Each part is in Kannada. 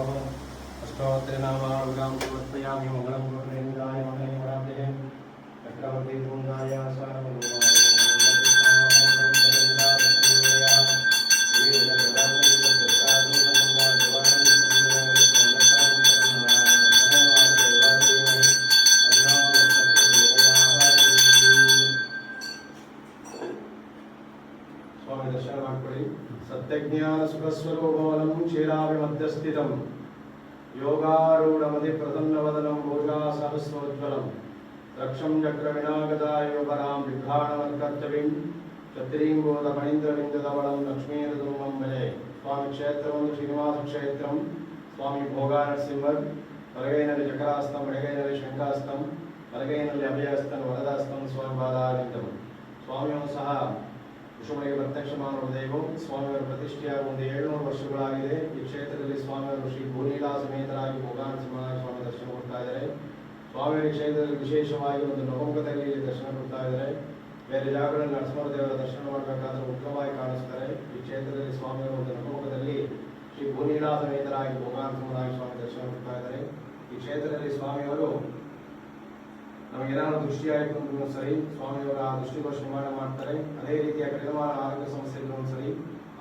अष्टोत्तरनामावगां समर्पयामि मंगलं गुरुरेन्द्राय मंगलमराब्धे चक्रवर्ती तुंगाय स्वामी दर्शन ಮಾಡ್ಕೊಳ್ಳಿ सत्यज्ञान सुखस्वरूपवनं क्षीराभि मध्यस्थितं योगारूढमति प्रसन्नवदनं भोजा सहस्रोज्ज्वलं रक्षं चक्रविनागदायोगरां विघ्राणवत्कर्तवीं छत्रींबोधमणीन्द्रविन्दधवलं लक्ष्मीरतुम्बं भजे स्वामी क्षेत्रं श्रीनिवास क्षेत्रं स्वामी भोगानरसिंहर बलगैनल्लि चक्रास्तं एडगैनल्लि शंखास्तं बलगैनल्लि अभयहस्तं वरदहस्तं स्वामी पादारविन्दं स्वामियों सह ವಿಶ್ವಮನೆಗೆ ಪ್ರತ್ಯಕ್ಷಮಾನ ದೈವಂ ಸ್ವಾಮಿಯವರ ಪ್ರತಿಷ್ಠೆಯಾಗಿ ಒಂದು 700 ವರ್ಷಗಳಾಗಿದೆ. ಈ ಕ್ಷೇತ್ರದಲ್ಲಿ ಸ್ವಾಮಿಯವರು ಶ್ರೀ ಭೂನೀಲಾ ಸಮೇತರಾಗಿ ಭೋಗಾನರಸಿಂಹನಾಗಿ ಸ್ವಾಮಿ ದರ್ಶನ ಕೊಡ್ತಾ ಇದ್ದಾರೆ. ಸ್ವಾಮಿಯವರ ಕ್ಷೇತ್ರದಲ್ಲಿ ವಿಶೇಷವಾಗಿ ಒಂದು ನವಮುಖದಲ್ಲಿ ದರ್ಶನ ಕೊಡ್ತಾ ಇದ್ದಾರೆ. ಬೇರೆ ಜಾಗಗಳಲ್ಲಿ ನರಸಿಂಹದೇವರ ದರ್ಶನ ಮಾಡಬೇಕಾದ್ರೆ ಉತ್ತಮವಾಗಿ ಕಾಣಿಸ್ತಾರೆ. ಈ ಕ್ಷೇತ್ರದಲ್ಲಿ ಸ್ವಾಮಿಯವರು ಒಂದು ನವಮುಖದಲ್ಲಿ ಶ್ರೀ ಭೂನೀಲಾ ಸಮೇತರಾಗಿ ಭೋಗಾನರಸಿಂಹನಾಗಿ ಸ್ವಾಮಿ ದರ್ಶನ ಕೊಡ್ತಾ ಇದ್ದಾರೆ. ಈ ಕ್ಷೇತ್ರದಲ್ಲಿ ಸ್ವಾಮಿಯವರು ನಮಗೇನಾದ್ರು ದೃಷ್ಟಿ ಆಯಿತು ಅಂದ್ರೂ ಸರಿ ಸ್ವಾಮಿಯವರ ದೃಷ್ಟಿದೋಷ ನಿವಾರಣೆ ಮಾಡ್ತಾರೆ. ಅದೇ ರೀತಿಯ ಕಡಿಮೆವಾದ ಆರೋಗ್ಯ ಸಮಸ್ಯೆಗಳು ಸರಿ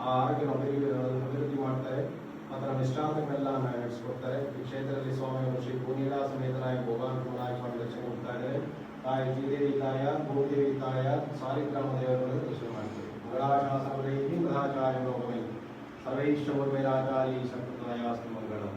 ಆ ಆರೋಗ್ಯ ಅಭಿವೃದ್ಧಿ ಮಾಡ್ತಾರೆ ಮತ್ತು ನಮ್ಮ ಇಷ್ಟಾರ್ಥಗಳನ್ನೆಲ್ಲ ನಡೆಸಿಕೊಡ್ತಾರೆ. ಈ ಕ್ಷೇತ್ರದಲ್ಲಿ ಸ್ವಾಮಿಯವರು ಶ್ರೀ ಭೂನೀಲಾ ಸಮೇತರಾಗಿ ಭೋಗಾನರಸಿಂಹನಾಗಿ ಸ್ವಾಮಿ ದರ್ಶನ ಕೊಡ್ತಾ ಇದ್ದಾರೆ. ತಾಯಿ ಶ್ರೀದೇವಿ ತಾಯ ಭೂದೇವಿ ತಾಯ ಸಾಲಿಗ್ರಾಮ ದೇವರನ್ನು ದರ್ಶನ ಮಾಡ್ತಾರೆ. ಮಂಗಳಾಶಾಸನೈ ಮದಾಚಾರ್ಯ ಸರ್ವೈಶ್ವರ್ವೈರಾಚಾರ್ಯ ಸಂಪ್ರದಾಯಾಸ್ತು ಮಂಗಳಂ.